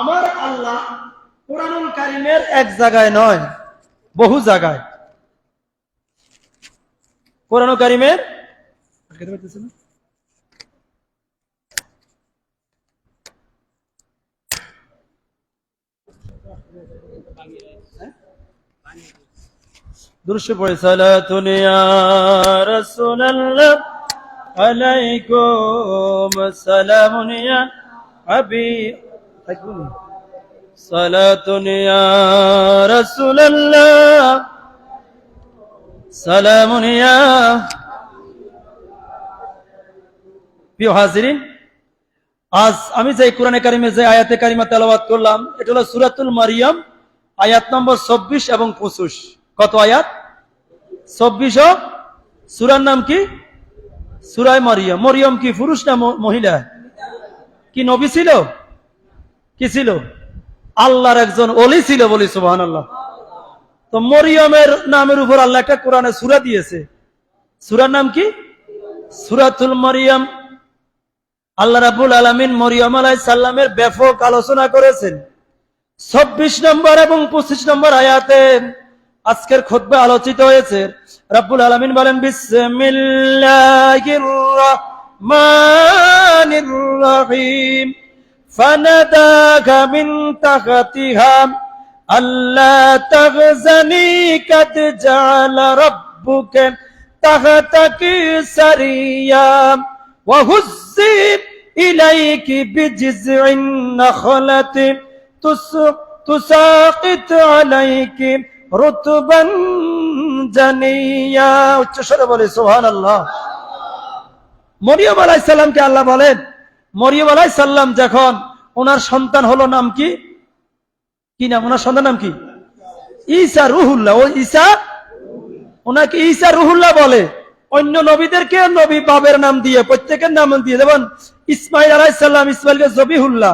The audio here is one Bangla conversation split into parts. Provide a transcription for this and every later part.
আমার আল্লাহ কোরআনুল কারীমের এক জায়গায় নয়, বহু জায়গায়। কোরআনুল কারীমের দুরূদ পড়ে, সালাতুন ইয়া রাসূলুল্লাহ আলাইকুম সালামুন ইয়া হাবিব, সালাতুন ইয়া রাসূলুল্লাহ সালামুন ইয়া। প্রিয় হাজিরিন, আজ আমি যে কোরআনে কারিমে যে আয়াতে কারিমা তেলাওয়াত করলাম, এটা হলো সূরাতুল মারিয়াম, আয়াত নম্বর 24 এবং 25। কত আয়াত? 24। ও সূরার নাম কি? সূরা মারিয়াম। মরিয়ম কি পুরুষ না মহিলা? কি নবী ছিল? কি ছিল? আল্লাহর একজন ওলি ছিল, বলি সুবহানাল্লাহ। তো মরিয়মের নামের উপর আল্লাহ একটা কোরআনে সূরা দিয়েছে। সূরার নাম কি? সূরাতুল মারিয়াম। আল্লাহ রাব্বুল আলামিন মরিয়ম আলাইহিস সালামের ব্যাপক আলোচনা করেছেন। 24 নম্বর এবং 25 নম্বর আয়াতে আজকের খুতবা আলোচিত হয়েছে। রাব্বুল আলামিন বলেন, বিসমিল্লাহির রাহমানির রহিম, ফানাদাকা মিন তাহতিহা আল্লা তাহজানি কাদ জাআলা রাব্বুকা তাহতাকি সারিয়া ওয়া হুজ্জি ইলাইকি বিজিযইন নাখলাতি তুসাকিত আলাইকি রুতবান জানিয়া। উচ্চ স্বরে বলে সুবহানাল্লাহ। মরিয়ম আলাইহিস সালামকে আল্লাহ বলেন, মরিয়ম আলাইহিস সালাম যখন ওনার সন্তান হলো, নাম কি? কি নাম ওনার সন্তান? নাম কি? ঈসা রুহুল্লাহ। ও ঈসা, ওনাকে ঈসা রুহুল্লাহ বলে। অন্য নবীদেরকে নবী বাবের নাম দিয়ে, প্রত্যেকের নাম দিয়ে, যেমন ইসমাইল আলাইহিস সালাম, ইসমাইলকে জবিহুল্লাহ,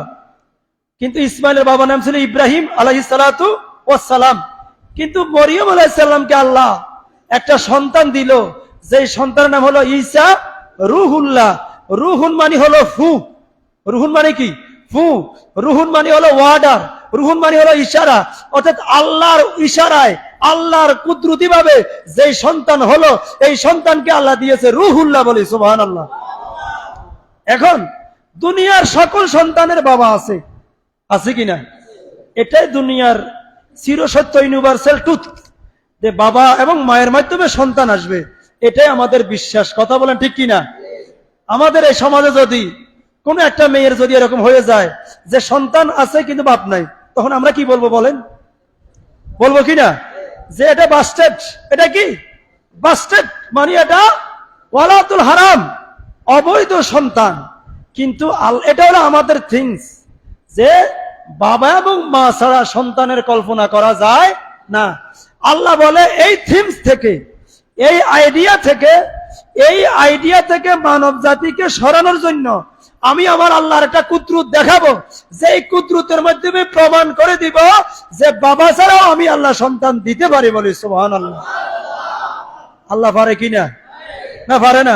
কিন্তু ইসমাইলের বাবার নাম ছিল ইব্রাহিম আলাইহিস সালাতু ওয়াস সালাম। কিন্তু মরিয়ম আলাইহিস সালামকে আল্লাহ একটা সন্তান দিল, যেই সন্তানের নাম হলো ঈসা রুহুল্লাহ। রুহুন মানে হলো ফু। রুহুন মানে কি? ফু। রুহুন মানে হলো ওয়ার্ডার। রুহুন মানে হলো ইশারা। অর্থাৎ আল্লাহর ইশারায়, আল্লাহর কুদরতি ভাবে যেই সন্তান হলো, এই সন্তানকে আল্লাহ দিয়েছে রুহুল্লাহ, বলি সুবহানাল্লাহ। এখন দুনিয়ার সকল সন্তানের বাবা আছে, আছে কিনা? এটাই দুনিয়ার চিরসত্য ইউনিভার্সাল ট্রুথ, যে বাবা এবং মায়ের মাধ্যমে সন্তান আসবে। এটাই আমাদের বিশ্বাস। কথা বলেন ঠিক কিনা? আমাদের এই সমাজে যদি কোন একটা মেয়ের যদি এরকম হয়ে যায় যে সন্তান আছে কিন্তু বাপ নাই, তখন আমরা কি বলবো বলেন? বলবো কিনা যে এটা বাস্টেড? এটা কি বাস্টেড? মানে এটা ওয়ালাতুল হারাম, অবৈধ সন্তান। কিন্তু এটা হলো আমাদের থিংস, যে বাবা এবং মা ছাড়া সন্তানের কল্পনা করা যায় না। আল্লাহ বলে এই থিমস থেকে, এই আইডিয়া থেকে মানব জাতিকে সরানোর জন্য আমি আমার আল্লাহর একটা কুদরত দেখাবো, যে এই কুদরতের মাধ্যমে প্রমাণ করে দিব যে বাবা ছাড়াও আমি আল্লাহ সন্তান দিতে পারি, বলি সুবহানাল্লাহ। আল্লাহ পারে কিনা? না পারে না?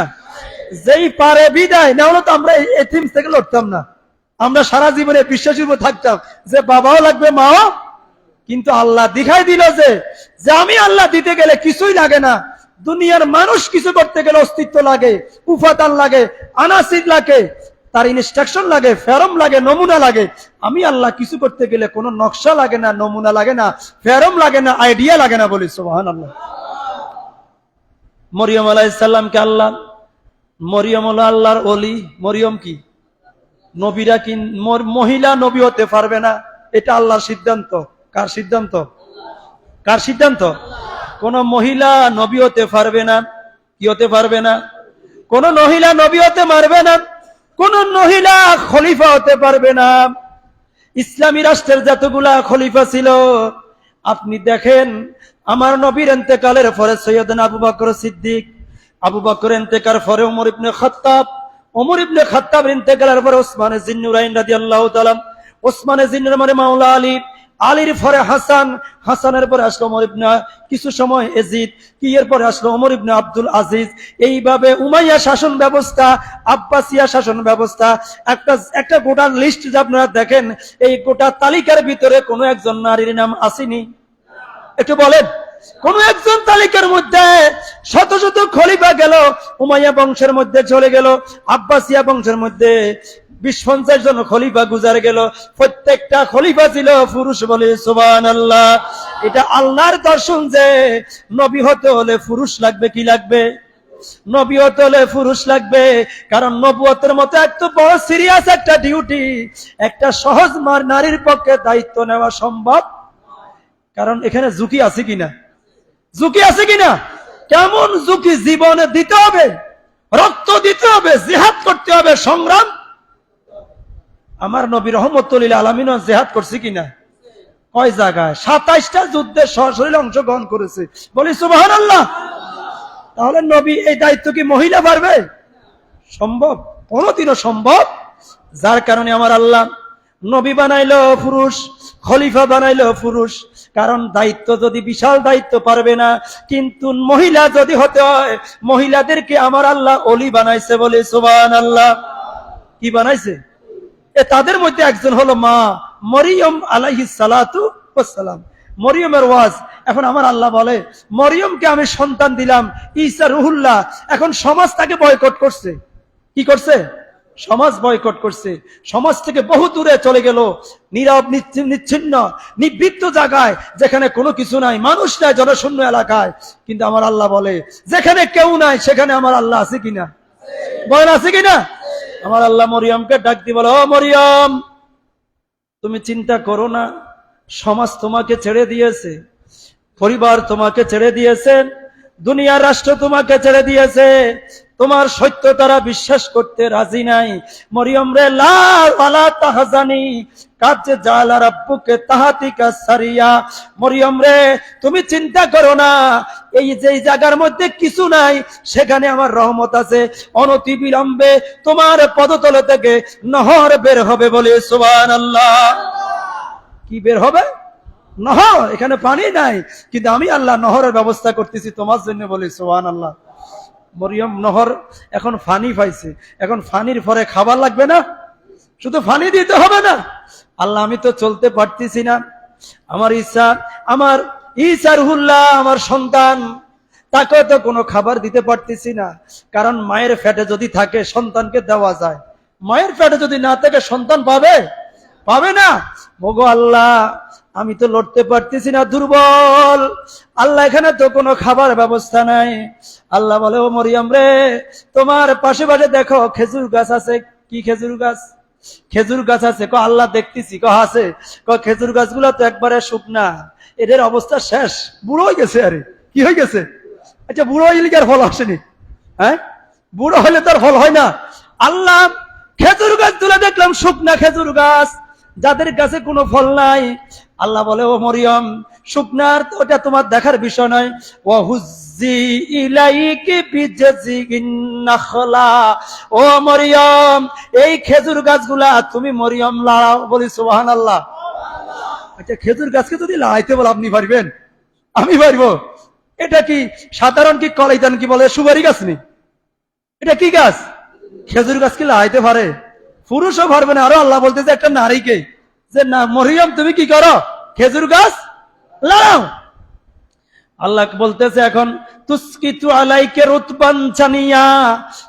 যেই পারে বিদায়, না হলে তো আমরা এই থিমস থেকে লড়তাম না। আমরা সারা জীবনে বিশ্বাসী থাকতাম যে বাবাও লাগবে, মাও। কিন্তু আল্লাহ দেখাই দিল যে আমি আল্লাহ দিতে গেলে কিছুই লাগে না। দুনিয়ার মানুষ কিছু করতে গেলে অস্তিত্ব লাগে, উপাদান লাগে, আনাসির লাগে, তার ইনস্ট্রাকশন লাগে, ফেরম লাগে, নমুনা লাগে। আমি আল্লাহ কিছু করতে গেলে কোনো নকশা লাগে না, নমুনা লাগে না, ফেরম লাগে না, আইডিয়া লাগে না, বলি সুবহানাল্লাহ। মরিয়ম আলাইহিস সালামকে আল্লাহ, মরিয়ম হলো আল্লাহর ওলি। মরিয়ম কি? নবীরা কি মহিলা নবী হতে পারবে না? এটা আল্লাহর সিদ্ধান্ত। কার সিদ্ধান্ত? কার সিদ্ধান্ত? কোন মহিলা নবী হতে পারবে না। কি হতে পারবে না? কোন মহিলা নবী হতে পারবে না, কোন মহিলা খলিফা হতে পারবে না। ইসলামী রাষ্ট্রের যতগুলা খলিফা ছিল, আপনি দেখেন, আমার নবীর ইন্তেকালের পরে সৈয়দনা আবু বকর সিদ্দিক, আবু বকর ইন্তেকার পরে ওমর ইবনে খাত্তাব, ওমর ইবনে খাত্তাবের ইন্তেকালের পরে ওসমান জিন্নুরাইন রাদিয়াল্লাহু তাআলা, ওসমান জিন্নুর মানে মাওলা আলী, আলীর পরে হাসান, হাসানের পরে আসলো ওমর ইবনে, কিছু সময় এজিদ, কি এর পরে আসলো ওমর ইবনে আব্দুল আজিজ। এইভাবে উমাইয়া শাসন ব্যবস্থা, আব্বাসিয়া শাসন ব্যবস্থা, একটা গোটা লিস্ট যে আপনারা দেখেন, এই গোটা তালিকার ভিতরে কোনো একজন নারীর নাম আসেনি? একটু বলেন, কোন একজন তালিকার মধ্যে? শত শত খলিফা গেল, উমাইয়া বংশের মধ্যে চলে গেল, আব্বাসিয়া বংশের মধ্যে 20-50 জন খলিফা গুজার গেল, প্রত্যেকটা খলিফা ছিল পুরুষ। বলে সুবহানাল্লাহ। এটা আল্লাহর দর্শন যে নবী হতে হলে পুরুষ লাগবে। কি লাগবে? নবী হতে হলে পুরুষ লাগবে। কারণ নবুয়তের মতো এত বড় সিরিয়াস একটা ডিউটি একটা সহজ নারীর পক্ষে দায়িত্ব নেওয়া সম্ভব। কারণ এখানে ঝুঁকি আছে কিনা? ঝুঁকি আছে কিনা? কেমন ঝুঁকি? জীবনে দিতে হবে, রক্ত দিতে হবে, জিহাদ করতে হবে, সংগ্রাম। আমার নবী রহমতুল লিল আলামিন জিহাদ করছে কিনা? কয় জায়গায়? 27টা যুদ্ধে সশরীরে অংশগ্রহণ করেছে। বলি সুবহানাল্লাহ। তাহলে নবী এই দায়িত্ব কি মহিলা পারবে? সম্ভব? কোনদিনও সম্ভব? যার কারণে আমার আল্লাহ নবী বানাইলো পুরুষ, খলিফা বানাইলো পুরুষ। কারণ দায়িত্ব যদি বিশাল দায়িত্ব পারবে না, কিন্তু মহিলা যদি হতে হয়, মহিলাদেরকে আমার আল্লাহ ওলি বানাইছে। বলে সুবহানাল্লাহ। কি বানাইছে? তাদের মধ্যে একজন হলো মা মরিয়ম আলাইহিস সালাতু ওয়াস সালাম। মরিয়মের ওয়াজ। এখন আমার আল্লাহ বলে, মরিয়মকে আমি সন্তান দিলাম, ঈসা রুহুল্লাহ। এখন সমাজ তাকে বয়কট করছে। কি করছে? সমাজ বয়কট করছে। সমাজ থেকে বহু দূরে চলে গেল, নীরব, নিচ্ছিন্ন, নিবৃত্ত জায়গায়, যেখানে কোনো কিছু নাই, মানুষ নাই, জনশূন্য এলাকায়। কিন্তু আমার আল্লাহ বলে, যেখানে কেউ নাই সেখানে আমার আল্লাহ আছে কিনা? বলেন, আছে কিনা? আমার আল্লাহ মরিয়মকে ডাক দিয়ে বলে, ও মরিয়ম, তুমি চিন্তা করো না, সমাজ তোমাকে ছেড়ে দিয়েছে, পরিবার তোমাকে ছেড়ে দিয়েছে, দুনিয়ার রাষ্ট্র তোমাকে ছেড়ে দিয়েছে, তোমার সত্য তারা বিশ্বাস করতে রাজি নাই। মরিয়ম রে, লা ওয়ালা তাহজানি কাদ জালা রাব্বুকে তাহাতিকা সারিয়া। মরিয়ম রে, তুমি চিন্তা করো না, এই যে জায়গার মধ্যে কিছু নাই, সেখানে আমার রহমত আছে। অনতি বিলম্বে তোমার পদতলে থেকে নহর বের হবে। বলে সুবহানাল্লাহ। কি বের হবে? নহর। এখানে পানি নাই, কিন্তু আমি আল্লাহ নহরের ব্যবস্থা করতেছি তোমার জন্য। বলে সুবহানাল্লাহ। মরিয়ম নহর, এখন ফানি পাইছে, এখন ফানির পরে খাবার লাগবে না, শুধু ফানি দিতে হবে না। আল্লাহ, আমি তো চলতে পারতেছি না, আমার ঈসা, আমার ঈসা রুহুল্লাহ, আমার সন্তান, তাকে তো কোনো খাবার দিতে পারতেছি না। কারণ মায়ের পেটে যদি থাকে সন্তানকে দেওয়া যায়, মায়ের পেটে যদি না থাকে সন্তান পাবে? পাবে না। ওগো আল্লাহ, আমি তো লড়তে পারতেছি না, দুর্বল। আল্লাহ, এখানে তো কোনো খাবার ব্যবস্থা নাই। আল্লাহ বলে, ও মরিয়ম রে, তোমার পাশে পাশে দেখো খেজুর গাছ আছে। কি খেজুর গাছ? খেজুর গাছ আছে। ক আল্লাহ দেখতেছি। ক আছে। ক খেজুর গাছগুলো তো একবারে শুকনা, এদের অবস্থা শেষ, বুড়ো হয়ে গেছে। আরে কি হয়ে গেছে? আচ্ছা, বুড়ো হইলে কি আর ফল আসেনি? হ্যাঁ, বুড়ো হলে তার ফল হয় না। আল্লাহ খেজুর গাছ তুলে দেখলাম শুকনা খেজুর গাছ, যাদের কাছে কোনো ফল নাই। আল্লাহ বলে, ও মরিয়ম, শুকনার ওটা তোমার দেখার বিষয় নয়। ওয়াহুজ্জি ইলাইকি বিজাজিগিন নাখলা। ও মরিয়ম, এই খেজুর গাছগুলা তুমি মরিয়ম লাড়াও। বলি সুবহানাল্লাহ। আচ্ছা, খেজুর গাছকে যদি লাড়াইতে বলে আপনি পারবেন? আমি পারবো? এটা কি সাধারণ কি কলাইদান কি বলে সুপারি গাছ নেই? এটা কি গাছ? খেজুর গাছ কি লাগাইতে পারে? পুরুষও পারবে না। আরো আল্লাহ বলতেছে একটা নারীকে, যে না মরিয়ম, তুমি কি করো? খেজুর গাছ লাগাও। আল্লাহ বলতেছে, এখন তুসকিতু আলাইকে রুতবান জানিয়া,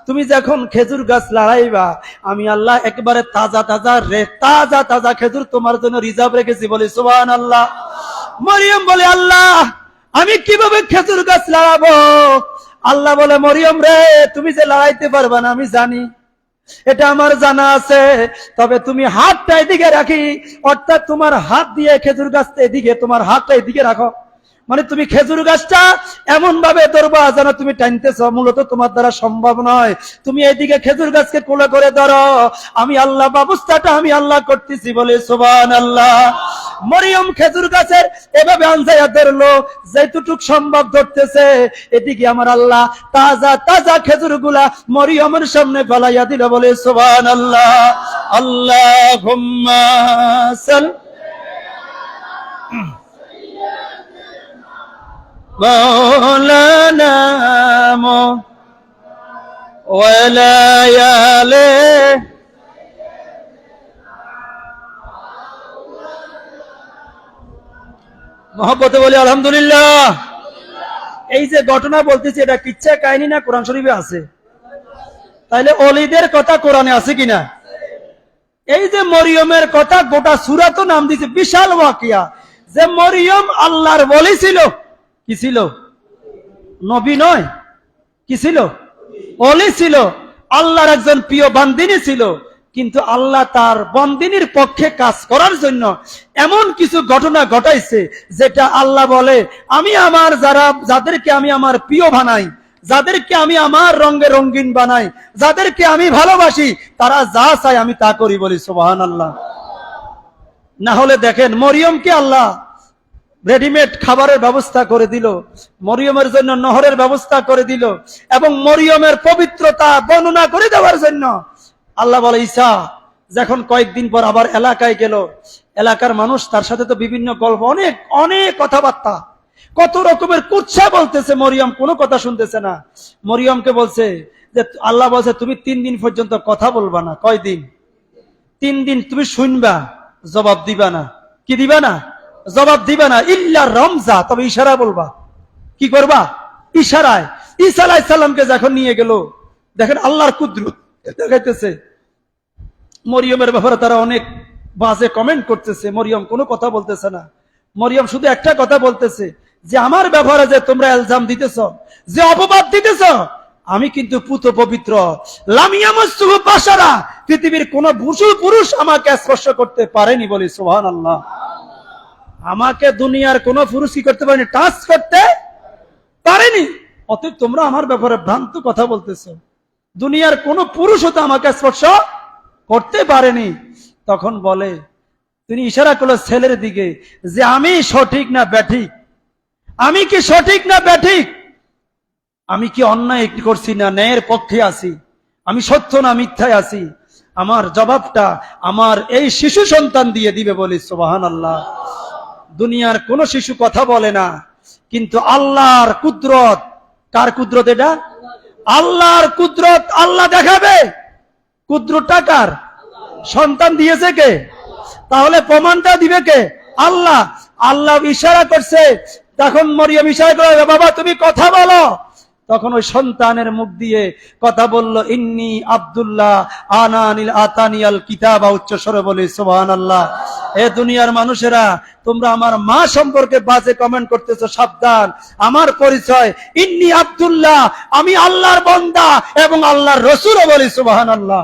তুমি যখন খেজুর গাছ লড়াইবা, আমি আল্লাহ একবারে তাজা তাজা তাজা তাজা খেজুর তোমার জন্য রিজার্ভ রেখেছি। বলি সুবহানাল্লাহ। মরিয়ম বলে, আল্লাহ, আমি কিভাবে খেজুর গাছ লড়াবো? আল্লাহ বলে, মরিয়ম রে, তুমি যে লড়াইতে পারবা না আমি জানি, এটা আমার জানা আছে। তবে তুমি হাতটা এদিকে রাখি, অর্থাৎ তোমার হাত দিয়ে খেজুর গাছটা এদিকে, তোমার হাতটা এদিকে রাখো। মানে তুমি খেজুর গাছটা এমন ভাবে ধরবা যেন তুমি টানতেছ, মূলত তোমার দ্বারা সম্ভব নয়। তুমি এইদিকে খেজুর গাছকে কোলে করে ধরো, আমি আল্লাহ ব্যবস্থাটা আমি আল্লাহ করতেছি। বলে সুবহানাল্লাহ। মরিয়ম খেজুর গাছের এভাবে আনজাইয়া ধরলো, যেটুক সম্ভব ধরতেছে। এদিকে আমার আল্লাহ তাজা তাজা খেজুর গুলা মরিয়মের সামনে ফেলাইয়া দিল। বলে সুবহানাল্লাহ। আল্লাহুম্মা সাল্লি مولانا ওয়ালায়ালে মহব্বতে বলি আলহামদুলিল্লাহ। এই যে ঘটনা বলতেছি এটা কিচ্ছা কাহিনী না কোরআন শরীফে আছে? তাইলে অলিদের কথা কোরআনে আছে কিনা? এই যে মরিয়মের কথা গোটা সূরা তো নাম দিয়েছে বিশাল ওয়াকিয়া, যে মরিয়ম আল্লাহর ওলি ছিল। কি ছিল? নবী নয়, কি ছিল? ওলি ছিল, আল্লাহর একজন প্রিয় বান্দিনী ছিল। কিন্তু আল্লাহ তার বন্দিনীর পক্ষে কাজ করার জন্য এমন কিছু ঘটনা ঘটাইছে যেটা আল্লাহ বলে, আমি আমার যাদেরকে আমি আমার প্রিয় বানাই, যাদেরকে আমি আমার রঙে রঙিন বানাই, যাদেরকে আমি ভালোবাসি, তারা যা চায় আমি তা করি। বলি সুবহানাল্লাহ। না হলে দেখেন মরিয়মকে আল্লাহ রেডিমেড খাবারের ব্যবস্থা করে দিল, মরিয়মের জন্য নহরের ব্যবস্থা করে দিল, এবং মরিয়মের পবিত্রতা বর্ণনা করে দেওয়ার জন্য আল্লাহ বলে ঈসা যখন কয়েকদিন পর আবার এলাকায় গেল, এলাকার মানুষ তার সাথে তো বিভিন্ন গল্প, অনেক অনেক কথাবার্তা, কত রকমের কুৎসা বলতেছে, মরিয়ম কোনো কথা শুনতেছে না। মরিয়মকে বলছে যে আল্লাহ বলছে তুমি 3 দিন পর্যন্ত কথা বলবা না। কয়দিন? 3 দিন তুমি শুনবা, জবাব দিবা না। কি দিবা না? জবাব দিবা না। ইল্লা রমজা, তবে ইশারা বলবা। কি করবা? ইশারায়। ঈসা আলাইহিস সালামকে যখন নিয়ে গেল, দেখেন আল্লাহর কুদরত দেখাইতেছে। মরিয়মের ব্যাপারে তারা অনেক বাজে কমেন্ট করতেছে, মরিয়ম কোনো কথা বলতেছে না। মরিয়ম শুধু একটা কথা বলতেছে যে আমার ব্যাপারে যে তোমরা ইলজাম দিতেছ, যে অপবাদ দিতেছ, আমি কিন্তু পুত পবিত্র। লামিয়ামাসসুহু বাশারা, পৃথিবীর কোন পুরুষ আমাকে স্পর্শ করতে পারেনি। বলি সুবহানাল্লাহ। আমাকে দুনিয়ার কোন পুরুষ কি করতে পারেনি? টাচ করতে পারেনি। অতএব তোমরা আমার ব্যাপারে ভ্রান্ত কথা বলতেছো। দুনিয়ার কোন পুরুষও তো আমাকে স্পর্শ করতে পারেনি। তখন বলে, তিনি ইশারা করলো ছেলের দিকে, যে আমি সঠিক না ব্যাঠিক? আমি কি সঠিক না ব্যাঠিক? আমি কি অন্যায় করছি না ন্যায়ের পক্ষে আছি? আমি সত্য না মিথ্যায় আছি? আমার জবাবটা আমার এই শিশু সন্তান দিয়ে দিবে। বলি সুবহানাল্লাহ। দুনিয়ার কোন শিশু কথা বলে না, কিন্তু আল্লাহর কুদরত। কার কুদরত এটা? আল্লাহর কুদরত আল্লাহ দেখাবে। কুদরতটা কার? সন্তান দিয়েছে কে? তাহলে প্রমাণটা দিবে কে? আল্লাহ। আল্লাহ ইশারা করছে, তখন মরিয়ম ইশারা করে, বাবা তুমি কথা বলো। তখন ওই সন্তানের মুখ দিয়ে কথা বলল, ইন্নী আব্দুল্লাহ আতানিয়াল কিতাবা। উচ্চ স্বরে বলি সুবহানাল্লাহ। এ দুনিয়ার মানুষেরা, তোমরা আমার মা সম্পর্কে বাজে কমেন্ট করতেছো, সাবধান। আমার পরিচয় ইন্নী আব্দুল্লাহ, আমি আল্লাহর বান্দা এবং আল্লাহর রাসূল। বলি সুবহানাল্লাহ।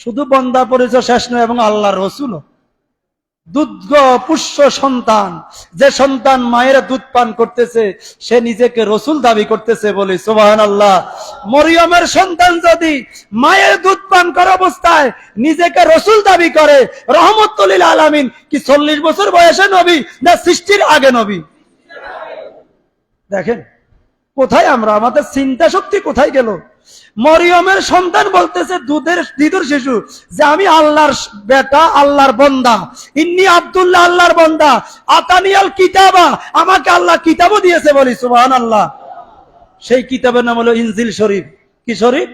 শুধু বান্দা পরিচয় শেষ নয়, এবং আল্লাহর রাসূল। দুধ পুষ্য সন্তান, যে সন্তান মায়ের দুধ পান করতেছে, সে নিজেকে রসুল দাবি করতেছে। বলি সুবহানাল্লাহ। মরিয়মের সন্তান যদি মায়ের দুধ পান করা অবস্থায় নিজেকে রসুল দাবি করে, রহমতুল লিল আলামিন কি 40 বছর বয়সে নবী না সৃষ্টির আগে নবী? দেখেন কোথায় আমরা, আমাদের চিন্তা শক্তি কোথায় গেল? মরিয়মের সন্তান বলতেছে, দুধের শিশু, যে আমি আল্লাহর বেটা, আল্লাহর বান্দা। ইন্নী আব্দুল্লাহ, আল্লাহর বান্দা। আতানিয়াল কিতাবা, আমাকে আল্লাহ কিতাবও দিয়েছে। বলি সুবহানাল্লাহ। সেই কিতাবের নাম হলো ইনজিল শরীফ। কি শরীফ?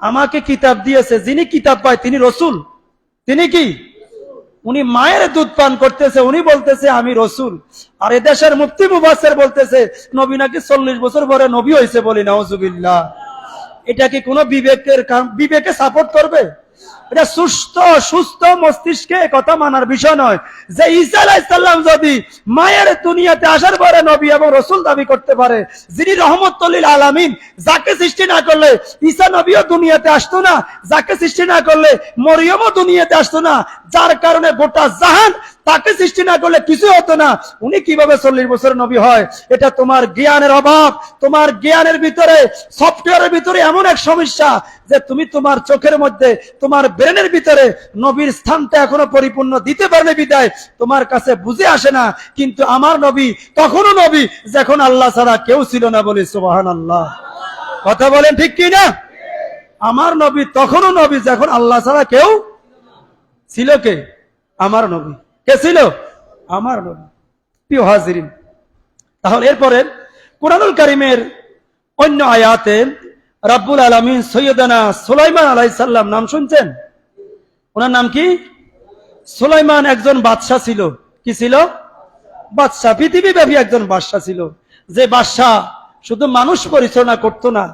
আমাকে কিতাব দিয়েছে। যিনি কিতাব পায় তিনি রসুল। তিনি কি? উনি মায়ের দুধ পান করতেছে, উনি বলতেছে আমি রসুল। আর এদেশের মুফতি মুফাসসির বলতেছে নবী নাকি 40 বছর পরে নবী হয়েছে। বলি নাউজুবিল্লাহ। এটা কি কোনো বিবেকে সাপোর্ট করবে? এটা সুস্থ মস্তিষ্কে কথা মানার বিষয় নয়, যে ঈসা আলাইহিস সালাম যদি মায়ের দুনিয়াতে আসার পরে নবী এবং রাসূল দাবি করতে পারে, যিনি রহমতুল লিল আলামিন, যাকে সৃষ্টি না করলে ঈসা নবীও দুনিয়াতে আসতো না, যাকে সৃষ্টি না করলে মরিয়মও দুনিয়াতে আসতো না, যার কারণে গোটা জাহান, তাকে সৃষ্টি না করলে কিছু হতো না, উনি কিভাবে 40 বছর নবী হয়? এটা তোমার জ্ঞানের অভাব। তোমার জ্ঞানের ভিতরে, সফটওয়্যারের ভিতরে এমন এক সমস্যা যে তুমি তোমার চোখের মধ্যে, তোমার ব্রেনের ভিতরে নবীর স্থানটা এখনো পরিপূর্ণ দিতে পারলে বিদায় তোমার কাছে বুঝে আসে না। কিন্তু আমার নবী তখনও নবী যখন আল্লাহ ছাড়া কেউ ছিল না। বলি সুবহানাল্লাহ। কথা বলেন ঠিক কি না? আমার নবী তখনও নবী যখন আল্লাহ ছাড়া কেউ ছিল। কে? আমার নবী। কে ছিল? আমার নবী। প্রিয় হাজিরিন, তাহলে এরপরে কুরআনুল কারীমের অন্য আয়াতে রাব্বুল আলামিন সৈয়দানা সুলাইমান আলাইহিস সালাম নাম শুনছেন? ওনার নাম কি? সুলাইমান একজন বাদশা ছিল। কি ছিল? বাদশা, পৃথিবীব্যাপী একজন বাদশা ছিল, যে বাদশা শুধু মানুষ পরিচালনা করতো না,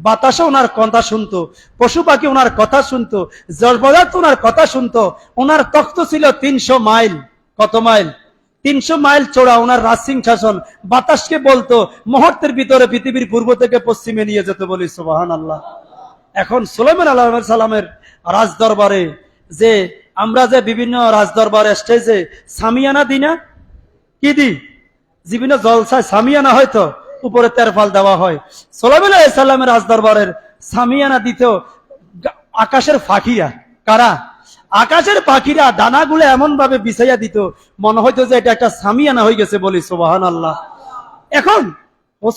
বাতাসে ওনার কথা শুনতো, পশু পাখি ওনার কথা শুনতো, জল পদার্থ ওনার কথা শুনতো। ওনার তখ্ত ছিল 300 মাইল। কত মাইল? 300 মাইল চড়া ওনার রাজসিংহাসন। বাতাসকে বলতো মুহূর্তের ভিতরে পৃথিবীর পূর্ব থেকে পশ্চিমে নিয়ে যেতে। বলি সুবহানাল্লাহ। এখন সুলাইমান আলাইহিস সালামের রাজদরবারে যে আমরা যে বিভিন্ন রাজদরবারে স্টেজে সামিয়ানা দিই না, কি দি? বিভিন্ন জলসায় সামিয়ানা হয়তো উপরে তেরফাল দেওয়া হয়। সুলাইমান আলাইহিস সালামের রাজদরবারের সামিয়ানা দিত আকাশের পাখিরা। কারা? আকাশের পাখিরা দানাগুলো এমন ভাবে বিছাইয়া দিত, মনে হইতো যে এটা একটা সামিয়ানা হয়ে গেছে। বলি সুবহানাল্লাহ। এখন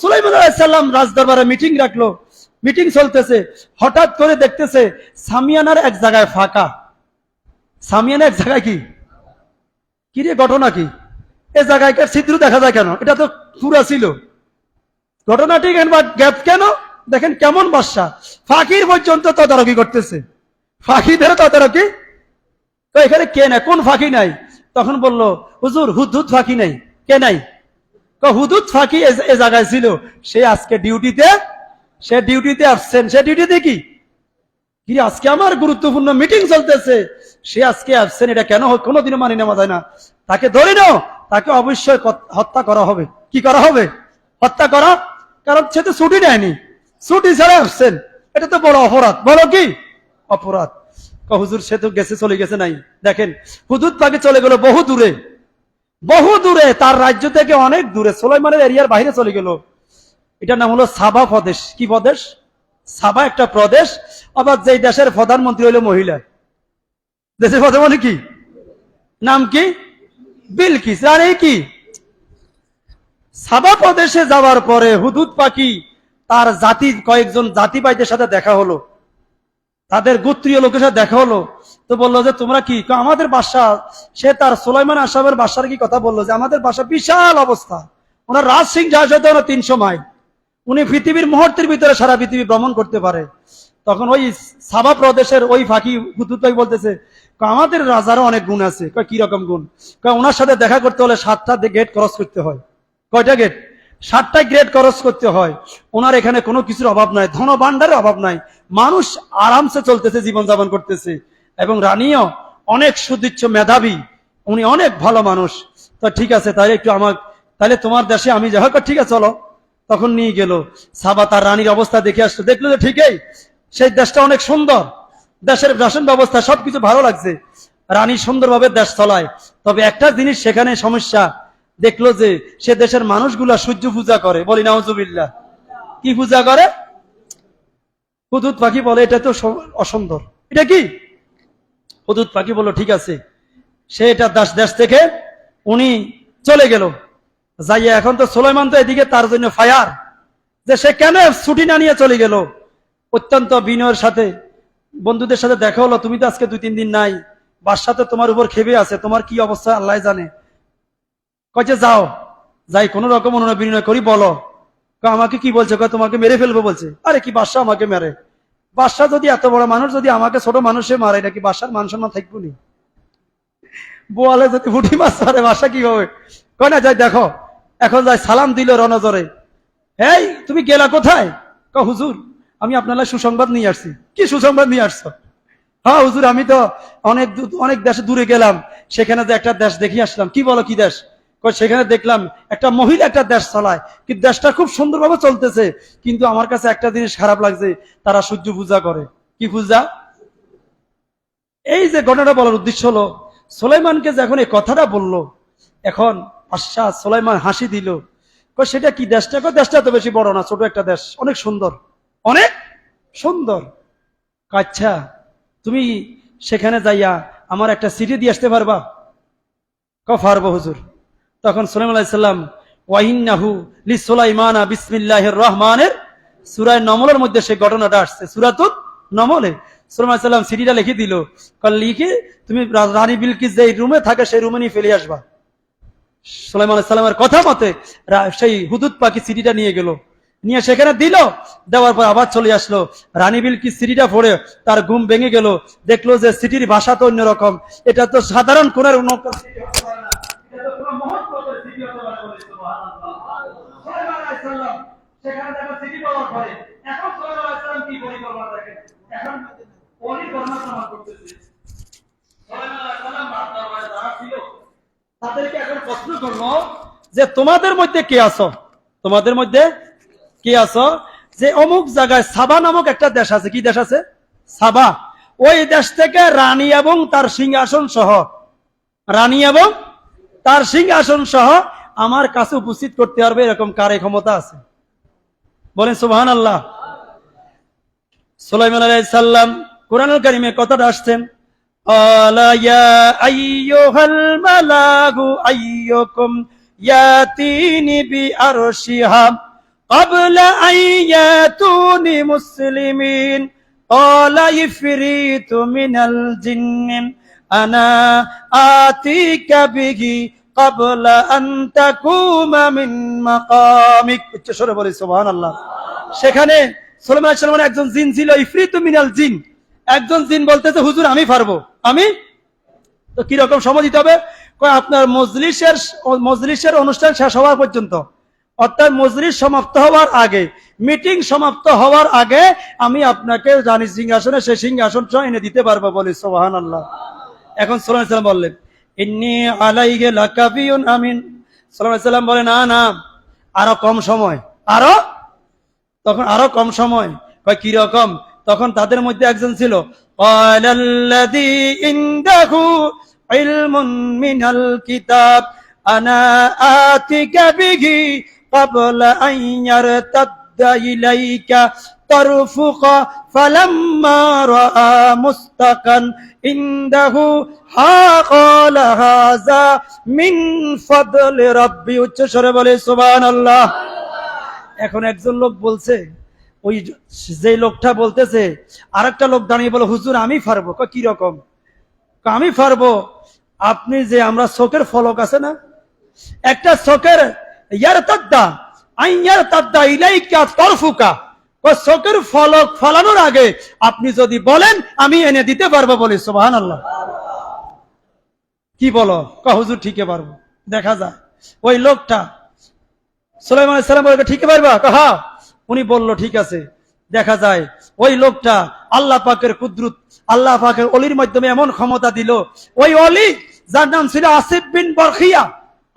সুলাইমান আলাইহিস সালাম রাজদরবারে মিটিং রাখলো, মিটিং চলতেছে, হঠাৎ করে দেখতেছে সামিয়ানার এক জায়গায় ফাঁকা। সামিয়ানা এক জায়গায় কি কি রে, ঘটনা কি? এ জায়গায় ছিদ্র দেখা যায় কেন? এটা তো পুরা ছিল। ঘটনাটি গ্যাপ কেন? দেখেন কেমন বাদশা, ফাঁকির পর্যন্ত তদারকি করতেছে, ফাঁকিদের তদারকি। তো এখানে কে নাই? কোন ফাঁকি নাই? তখন বলল, হুজুর হুদহুদ ফাঁকি নাই। কে নাই? হুদহুদ ফাঁকি এ জায়গায় ছিল, সে আজকে ডিউটিতে, সে ডিউটিতে আসছেন। সে ডিউটিতে কি কি আজকে আমার গুরুত্বপূর্ণ মিটিং চলতেছে, সে আজকে আসছেন। এটা কেন কোনোদিনও মানি নেওয়া যায় না। তাকে ধরে নাও, তাকে অবশ্যই হত্যা করা হবে। কি করা হবে? হত্যা করা। কারণ সে তো ছুটি নেয়নি, ছুটি ছাড়া আসছেন। এটা তো বড় অপরাধ। বলো কি অপরাধ? হুজুর সে তো গেছে, চলে গেছে নাই। দেখেন হুদুদ পাখি চলে গেল বহু দূরে, বহু দূরে, তার রাজ্য থেকে অনেক দূরে, সুলাইমানের এরিয়ার বাইরে চলে গেল। এটার নাম হলো সাবা প্রদেশ। কি প্রদেশ? সাবা একটা প্রদেশ। আবার যেই দেশের প্রধানমন্ত্রী হইল মহিলা। দেশের প্রধানমন্ত্রী কি নাম? কি? বিলকিস। রানী কি? সাবা প্রদেশে যাওয়ার পরে হুদুদ পাখি তার জাতি, কয়েকজন জাতি ভাইদের সাথে দেখা হলো, তাদের গোত্রীয় লোকের সাথে দেখা হলো। তো বললো যে তোমরা কি? আমাদের বাসা। সে তার সুলাইমান আসামের বাসার কি কথা বললো, যে আমাদের বাসা বিশাল অবস্থা, ওনার রাজ সিংহাসন 300 মাইল, উনি পৃথিবীর মুহূর্তের ভিতরে সারা পৃথিবী ভ্রমণ করতে পারে। তখন ওই সাবা প্রদেশের ওই ফাঁকি হুদুদ পাখি বলতেছে, আমাদের রাজারও অনেক গুণ আছে। কি রকম গুণ? ওনার সাথে দেখা করতে হলে 7টা গেট ক্রস করতে হয়। কয়টা গেট? 7টা গেট ক্রস করতে হয়। ওনার এখানে কোনো কিছুর অভাব নাই, ধন ভাণ্ডারের অভাব নাই, মানুষ আরামসে চলতেছে, জীবনযাপন করতেছে। এবং রানীও অনেক সুদৃচ্ছ, মেধাবী, উনি অনেক ভালো মানুষ। তো ঠিক আছে, তাহলে একটু আমার, তাহলে তোমার দেশে আমি যাই। ঠিক আছে চলো। তখন নিয়ে গেল। সাবা তার রানীর অবস্থা দেখে আসলো, দেখলো যে ঠিকই সেই দেশটা অনেক সুন্দর, দেশের শাসন ব্যবস্থা সবকিছু ভালো লাগছে, রানী সুন্দরভাবে দেশ চলায়। তবে একটা জিনিস সেখানে সমস্যা, দেখলো যে সে দেশের মানুষগুলা সূর্য পূজা করে। বলি নাউজুবিল্লাহ। কি পূজা করে? হুদুদ পাখি বলে এটা তো অসুন্দর। এটা কি? হুদুদ পাখি বলল ঠিক আছে। সে এটা দেশ থেকে উনি চলে গেল। যাইয়া এখন তো সুলাইমান তো এদিকে তার জন্য ফায়ার, যে সে কেন ছুটি না নিয়ে চলে গেল। অত্যন্ত বিনয়ের সাথে বন্ধুদের সাথে দেখা হলো, তুমি তো আজকে 2-3 দিন নাই, বাদশা তোমার উপর খেপে আছে, তোমার কি অবস্থা আল্লাহ জানে। কয়েছে যাও, যাই কোন রকম অনুনয় বিনয় করি, বলো। আমাকে কি বলছে? তোমাকে মেরে ফেলবো বলছে। আরে কি বাদশা আমাকে মেরে? বাদশা যদি এত বড় মানুষ, যদি আমাকে ছোট মানুষে মারে, এটা কি বাদশার মান সম্মান থাকবো নি? বোয়ালে যদি ফুটি মাছ মারে বাদশা কি হবে? কয় না, যাই দেখো। এখন যাই সালাম দিল রণজরে, এই তুমি গেলা কোথায়? হুজুর আমি আপনার সুসংবাদ নিয়ে আসছি। কি সুসংবাদ নিয়ে আসছো? হ্যাঁ হুজুর, আমি তো অনেক দেশে দূরে গেলাম, সেখানে যে একটা দেশ দেখি আসলাম। কি বলো, কি দেশ? সেখানে দেখলাম একটা মহিলা একটা দেশ চালায়, কিন্তু দেশটা খুব সুন্দরভাবে চলতেছে, কিন্তু আমার কাছে একটা জিনিস খারাপ লাগছে, তারা সূর্য পূজা করে। কি পূজা? এই যে ঘটনাটা বলার উদ্দেশ্য হলো, সুলাইমানকে যখন এই কথাটা বললো, এখন বাদশা সুলাইমান হাসি দিল। সেটা কি দেশটা? দেশটা তো বেশি বড় না, ছোট একটা দেশ, অনেক সুন্দর, অনেক সুন্দর। আচ্ছা তুমি সেখানে যাইয়া আমার একটা সিটি দিয়ে আসতে পারবা? পারবো হুজুর। তখন সুলাইমান আলাইহিস সালাম ওয়াইন্নাহু লিসুলাইমানা বিসমিল্লাহির রহমানির সূরা নমলের মধ্যে সেই ঘটনাটা আসছে, সূরাতুন নমলে। সুলাইমান আলাইহিস সালাম সিটিটা লিখে দিল, লিখে তুমি রানী বিলকিস যে রুমে থাকে সেই রুমে নিয়ে ফেলে আসবা। সুলাইমান আলাইহিস সালামের কথা মতে সেই হুদুদ পাখি চিঠিটা নিয়ে গেল, নিয়ে সেখানে দিল, দেওয়ার পর আবার চলে আসলো। রানী বিলকিস চিঠিটা পড়ে তার ঘুম ভেঙে গেল, দেখলো যে চিঠির ভাষা তো অন্যরকম, এটা তো সাধারণ কোন তাদেরকে এখন প্রশ্ন করলো যে তোমাদের মধ্যে কে আছো, তোমাদের মধ্যে কে আছো যে অমুক জায়গায় সাবা নামক একটা দেশ আছে, কি দেশ আছে? সাবা। ওই দেশ থেকে রানী এবং তার সিংহাসন সহ, রানী এবং তার সিংহাসন সহ আমার কাছে উপস্থিত করতে পারবে এরকম কারে ক্ষমতা আছে? বলেন সুবহানাল্লাহ। সুলাইমান আলাইহিস সালাম কোরআনুল কারীমে কথাটা আসছেন, আলা ইয়া আইয়ুহাল মালাকু আইয়ুকুম ইয়াতিনি বিআরশিহা ক্বাবলা আন ইয়াতুনি মুসলিমিন ক্বালা ইফরিতু মিনাল জিন্নি আনা আতিকা বিহি ক্বাবলা আন তাকুমা মিন মাকামিক। উচ্চ স্বরে বলি সুবহানাল্লাহ। সেখানে সুলাইমান আলাইহিস সালামের একজন জিন ছিল, ইফরিতু মিনাল জিন। একজন জিন বলতেছে হুজুর আমি পারবো, আমি তো কি রকম সময় দিতে হবে? আপনার মজলিসের অনুষ্ঠান শেষ হওয়ার পর্যন্ত, অর্থাৎ মজলিস সমাপ্ত হওয়ার আগে, মিটিং সমাপ্ত হওয়ার আগে আমি আপনাকে রানী সিংহাসনে সেই সিংহাসন এনে দিতে পারবো। বলি সুবহানাল্লাহ। এখন সুলাইমান আলাইহিস সালাম বললেন ইন্নী আলাইহি লাকাবিয়ুন আমিন। সুলাইমান আলাইহিস সালাম বলেন না না, আরো কম সময়, তখন আরো কম সময়। কয় কি রকম? তখন তাদের মধ্যে একজন ছিল, ক্বালাল্লাযী ইনদাহু ইলমুন মিনাল কিতাব আনা আতিকা বিহি ক্বাবলা আন ইয়ারতাদ্দা ইলাইকা তারফুকা ফালাম্মা রাআ মুস্তাকান ইনদাহু ক্বালা হাযা মিন ফাদলি রাব্বি। উচ্চ স্বরে বলে সুবহানাল্লাহ। এখন একজন লোক বলছে, ওই যে লোকটা বলতেছে, আরেকটা লোক দাঁড়িয়ে বলে হুজুর আমি পারবো। কি রকম? আমি পারবো। আপনি যে আমরা চোখের ফলক আছে না, একটা চোখের ইলাইকা তরফুকা, চোখের ফলক ফলানোর আগে আপনি যদি বলেন আমি এনে দিতে পারবো। বলি সুবহানাল্লাহ। কি বলো? হুজুর ঠিকই পারবো, দেখা যায়। ওই লোকটা সুলাইমান আলাইহিস সালাম বলে ঠিকই পারবা? হ্যাঁ। উনি বলল ঠিক আছে। দেখা যায় ওই লোকটা আল্লাহ পাকের কুদরত, আল্লাহ পাকের অলির মাধ্যমে এমন ক্ষমতা দিল, ওই অলি যার নাম ছিল আসিফ বিন বরখিয়া,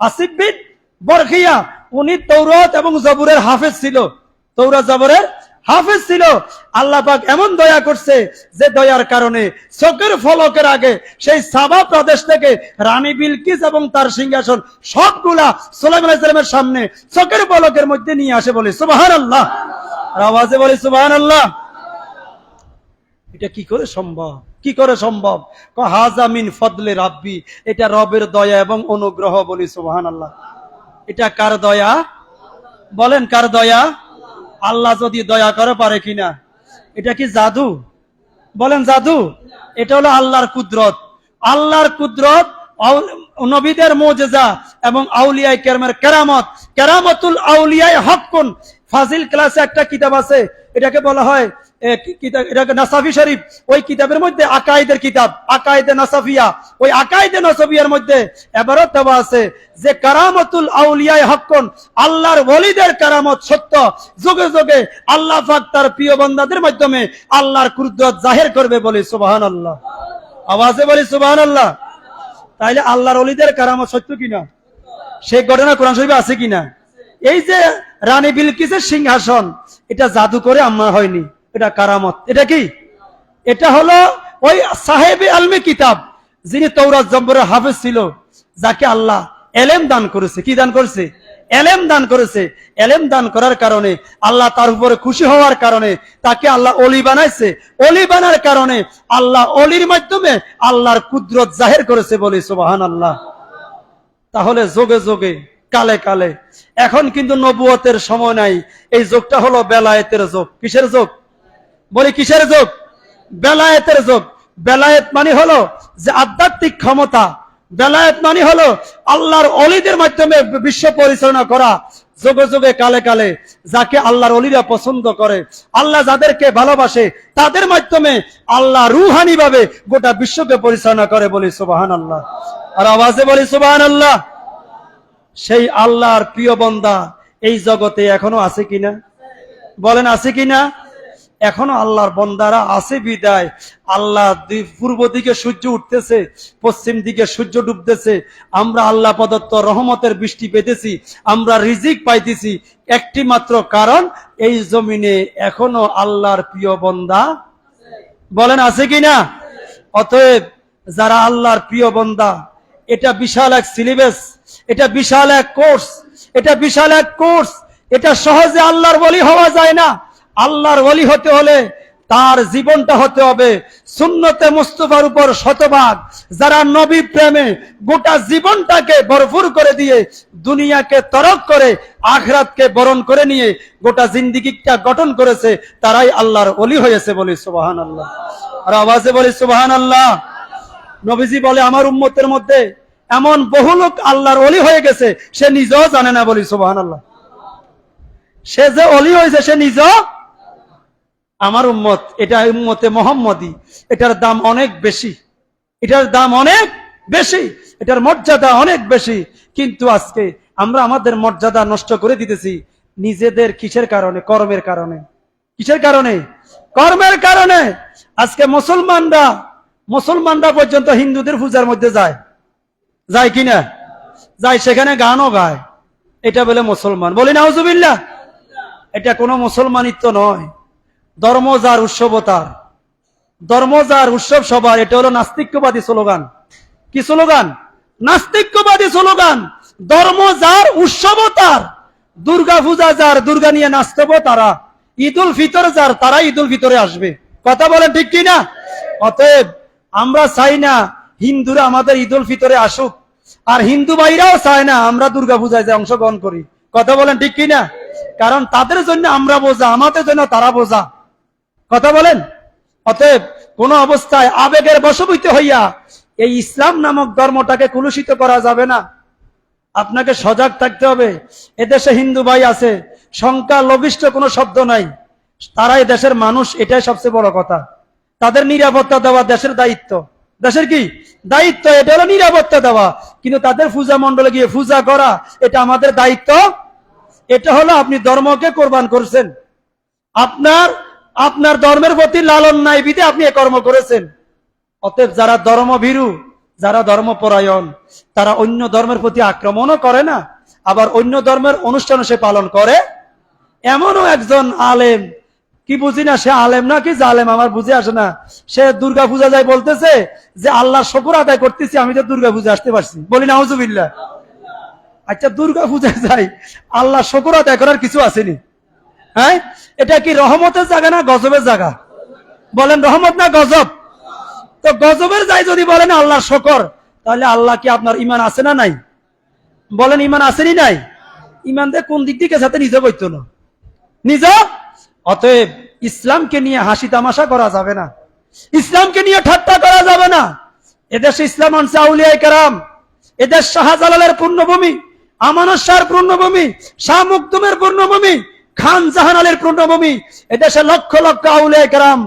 আসিফ বিন বরখিয়া, উনি তৌরাত এবং জবুরের হাফেজ ছিল, তৌরাত জবুরের হাফেজ ছিল। আল্লাহ পাক এমন দয়া করছে যে দয়ার কারণে চোখের ফলকের আগে সেই সাবা প্রদেশ থেকে রানী বিলকিস এবং তার সিংহাসন সবগুলা সুলাইমান আলাইহিস সালামের সামনে চোখের পলকের মধ্যে নিয়ে আসে। বলে সুবহানাল্লাহ। আর আওয়াজে বলে সুবহানাল্লাহ। এটা কি করে সম্ভব? কি করে সম্ভব? হাযা মিন ফাদলি রাব্বি, এটা রবের দয়া এবং অনুগ্রহ। বলি সুবহানাল্লাহ। এটা কার দয়া? বলেন কার দয়া? আল্লাহ যদি দয়া করে পারে কিনা? এটা কি জাদু? বলেন জাদু? এটা হলো আল্লাহর কুদরত। আল্লাহর কুদরত, নবীদের মুজিজা এবং আউলিয়ায়ে কেরামের কেরামত। কেরামতুল আউলিয়ায়ে হক্কুন। ফাজিল ক্লাসে একটা কিতাব আছে, এটাকে বলা হয় এটাকে নাসাফি শরীফ। ওই কিতাবের মধ্যে আকাইদের কিতাব, আকাইদে নাসাফিয়া। ওই আকাইদে নাসাফিয়ার মধ্যে এবারত দেওয়া আছে যে কারামতুল আউলিয়ায়ে হক্কুন, আল্লাহর ওলিদের কারামত সত্য। যুগে যুগে আল্লাহ পাক তার প্রিয় বান্দাদের মাধ্যমে আল্লাহর কুদরত জাহির করবে। বলি সুবহানাল্লাহ। আওয়াজে বলি সুবহানাল্লাহ। তাইলে আল্লাহর ওলিদের কারামত সত্য কিনা? সেই ঘটনা কোরআন শরীফে আছে কিনা? এই যে রানী বিলকিসের সিংহাসন, এটা জাদু করে আমার হয়নি, এটা কারামত। এটা কি? এটা হলো ওই সাহেবে আলমে কিতাব, যিনি তৌরাত জবুরের হাফেজ ছিল, যাকে আল্লাহ এলেম দান করেছে। কি দান করেছে? এলেম দান করেছে। এলেম দান করার কারণে আল্লাহ তার উপরে খুশি হওয়ার কারণে তাকে আল্লাহ অলি বানাইছে। অলি বানার কারণে আল্লাহ অলির মাধ্যমে আল্লাহর কুদরত জাহির করেছে। বলি সুবহানাল্লাহ। তাহলে যোগে যোগে, কালে কালে, এখন কিন্তু নবুয়তের সময় নাই। এই যুগটা হলো বেলায়েতের যুগ। কিসের যুগ? বলি কিসের যুগ? বেলায়েতের যুগ। বেলায়েত মানে হলো যে আধ্যাত্মিক ক্ষমতা, বেলায়েত মানে হলো আল্লাহর ওলিদের মাধ্যমে বিশ্ব পরিচালনা করা, যুগে যুগে কালে কালে যাকে আল্লাহর ওলিরা পছন্দ করে, আল্লাহ যাদেরকে ভালোবাসে, তাদের মাধ্যমে আল্লাহ রুহানি ভাবে গোটা বিশ্বকে পরিচালনা করে। বলি সুবহানাল্লাহ, আর আওয়াজে বলি সুবহানাল্লাহ। সেই আল্লাহর প্রিয় বান্দা এই জগতে এখনো আছে কিনা? বলেন আছে কিনা? এখনো আল্লাহর বান্দারা আছে বিদায় আল্লাহ পূর্ব দিকে সূর্য উঠতেছে, পশ্চিম দিকে সূর্য ডুবতেছে, আমরা আল্লাহ প্রদত্ত রহমতের বৃষ্টি পেতেছি, আমরা রিজিক পাইতেছি, একটি মাত্র কারণ এই জমিনে এখনো আল্লাহর প্রিয় বান্দা। বলেন আছে কিনা? অতএব যারা আল্লাহর প্রিয় বান্দা, এটা বিশাল এক সিলেবাস, এটা বিশাল এক কোর্স, এটা বিশাল এক কোর্স। এটা সহজে আল্লাহর ওলি হওয়া যায় না। আল্লাহর ওলি হতে হলে তার জীবনটা হতে হবে সুন্নতে মুস্তাফার উপর শতভাগ। যারা নবী প্রেমে গোটা জীবনটাকে ভরপুর করে দিয়ে দুনিয়াকে তরক করে আখিরাতকে বরণ করে নিয়ে গোটা জিন্দেগিটা গঠন করেছে, তারাই আল্লাহর ওলি হয়েছে। বলি সুবহানাল্লাহ, আর আওয়াজে বলি সুবহানাল্লাহ। নবীজি বলে আমার উম্মতের মধ্যে এমন বহু লোক আল্লাহর ওলি হয়ে গেছে, সে নিজেও জানে না। বলি সুবহানাল্লাহ। সে যে ওলি হয়েছে সে নিজেও, আমার উম্মত, এটা উম্মতে মুহাম্মদী, এটার দাম অনেক বেশি, এটার দাম অনেক বেশি, এটার মর্যাদা অনেক বেশি। কিন্তু আজকে আমরা আমাদের মর্যাদা নষ্ট করে দিতেছি নিজেদের কিসের কারণে? কর্মের কারণে। কিসের কারণে? কর্মের কারণে। আজকে মুসলমানরা পর্যন্ত হিন্দুদের পূজার মধ্যে যায়, যায় কিনা? যায়, সেখানে গানও গায়, এটা বলে মুসলমান। বলি নাউজুবিল্লাহ। এটা কোনো মুসলমানিত্ব নয়। ধর্ম যার উৎসব তার, ধর্ম যার উৎসব সবার। এটা হলো নাস্তিক্যবাদী স্লোগান। কি স্লোগান? নাস্তিক্যবাদী স্লোগান। ধর্ম যার উৎসব তার, দুর্গা পূজা যার দুর্গা নিয়ে নাচতেব তারা, ঈদুল ফিতর যার তারা ঈদুল ফিতরে আসবে। কথা বলেন ঠিক কিনা? অতএব আমরা চাই না হিন্দুরা আমাদের ঈদুল ফিতরে আসুক, আর হিন্দু ভাইরাও চায় না আমরা দুর্গা পূজায় যে অংশগ্রহণ করি। কথা বলেন ঠিক কিনা? কারণ তাদের জন্য আমরা বোঝা, আমাদের জন্য তারা বোঝা। কথা বলেন। অতএব কোন অবস্থায় আবেগের বশবর্তী হইয়া এই ইসলাম নামক ধর্মটাকে কুলুষিত করা যাবে না। আপনাকে সজাগ থাকতে হবে। এদেশে হিন্দু ভাই আছে, সংখ্যা লঘিষ্ঠ কোনো শব্দ নাই, তারাই দেশের মানুষ, এটাই সবচেয়ে বড় কথা। তাদের নিরাপত্তা দেওয়া দেশের দায়িত্ব। দেশের কি দায়িত্ব? এটা হলো নিরাপত্তা দেওয়া। কিন্তু তাদের পূজা মণ্ডলে গিয়ে পূজা করা এটা আমাদের দায়িত্ব। এটা হলো আপনি ধর্মকে কোরবান করছেন, আপনার ধর্মের প্রতি লালন নাই বিধে আপনি এ কর্ম করেছেন। অতএব যারা ধর্মভীরু, যারা ধর্মপরায়ণ, তারা অন্য ধর্মের প্রতি আক্রমণও করে না, আবার অন্য ধর্মের অনুষ্ঠানও সে পালন করে। এমনও একজন আলেম, কি বুঝি না সে আলেম না কি জালেম আমার বুঝে আসে না, সে দুর্গা পূজা যায় বলতেছে যে আল্লাহ শুকর আদায় করতেছি আমি তো দুর্গা পূজা আসতে পারছি। বলি নাউজুবিল্লাহ। আচ্ছা, দুর্গা পূজায় যাই, আল্লাহ শুকর আদায় করার কিছু আসেনি? হ্যাঁ, এটা কি রহমতের জায়গা না গজবের জায়গা? বলেন রহমত না গজব? তো গজবের যাই যদি বলেন আল্লাহ শুকর, তাহলে আল্লাহ কি আপনার ইমান আছে না নাই? বলেন ইমান আসেনি নাই? ইমান দিয়ে কোন দিক থেকে সাথে নিজে বইতো না নিজে। অতএব ইসলামকে নিয়ে হাসি তামাশা করা যাবে না, ইসলামকে নিয়ে ঠাট্টা করা যাবে না। এদেশে ইসলাম আনছে আউলিয়ায়ে কেরাম, এদেশ শাহজালালের পূর্ণভূমি, আমানত শাহর পূর্ণভূমি, শাহ মুকদুমের পূর্ণভূমি, খান জাহান আলীর পূর্ণভূমি। এদেশে লক্ষ লক্ষ আউলিয়ায়ে কেরাম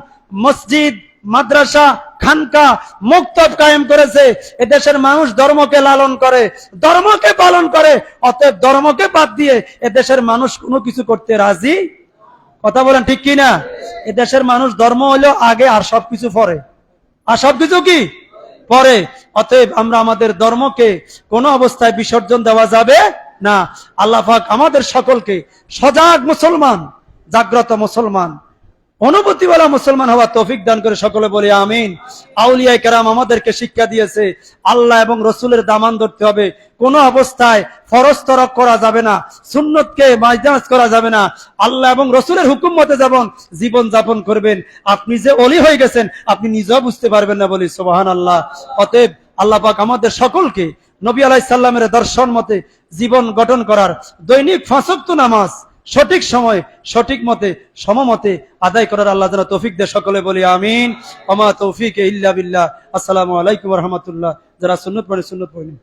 মসজিদ, মাদ্রাসা, খানকা, মক্তব কায়েম করেছে। এদেশের মানুষ ধর্মকে লালন করে, ধর্মকে পালন করে। অতএব ধর্মকে বাদ দিয়ে এদেশের মানুষ কোনো কিছু করতে রাজি। কথা বলেন ঠিক কিনা? এদেশের মানুষ ধর্ম হলো আগে, আর সবকিছু পরে, আর সবকিছু কি পরে। অতএব আমরা আমাদের ধর্মকে কোন অবস্থায় বিসর্জন দেওয়া যাবে না। আল্লাহ পাক আমাদের সকলকে সজাগ মুসলমান, জাগ্রত মুসলমান, অনুভূতিওয়ালা মুসলমান হওয়া তৌফিক দান করে সকলে বলি আমিন। আউলিয়ায়ে কেরাম আমাদেরকে শিক্ষা দিয়েছে আল্লাহ এবং রসুলের দামান ধরতে হবে, কোন অবস্থায় ফরজ তরক করা যাবে না, সুন্নতকে মাইনাস করা যাবে না। আল্লাহ এবং রসুলের হুকুম মতে যেমন জীবন যাপন করবেন, আপনি যে ওলি হয়ে গেছেন আপনি নিজেও বুঝতে পারবেন না। বলি সুবহানাল্লাহ। অতএব আল্লাহ পাক আমাদের সকলকে নবী আলাইহিস সালামের দর্শন মতে জীবন গঠন করার, দৈনিক 5 ওয়াক্ত নামাজ সঠিক সময় সঠিক মতে সমমতে আদায় করার আল্লাহ যেন তৌফিক দেয়। সকলে বলি আমিন। ওয়া মা তৌফিক ইল্লা বিল্লাহ। আসসালামু আলাইকুম ওয়া রাহমাতুল্লাহ। যারা সুন্নাত পড়ে সুন্নাত পড়েন।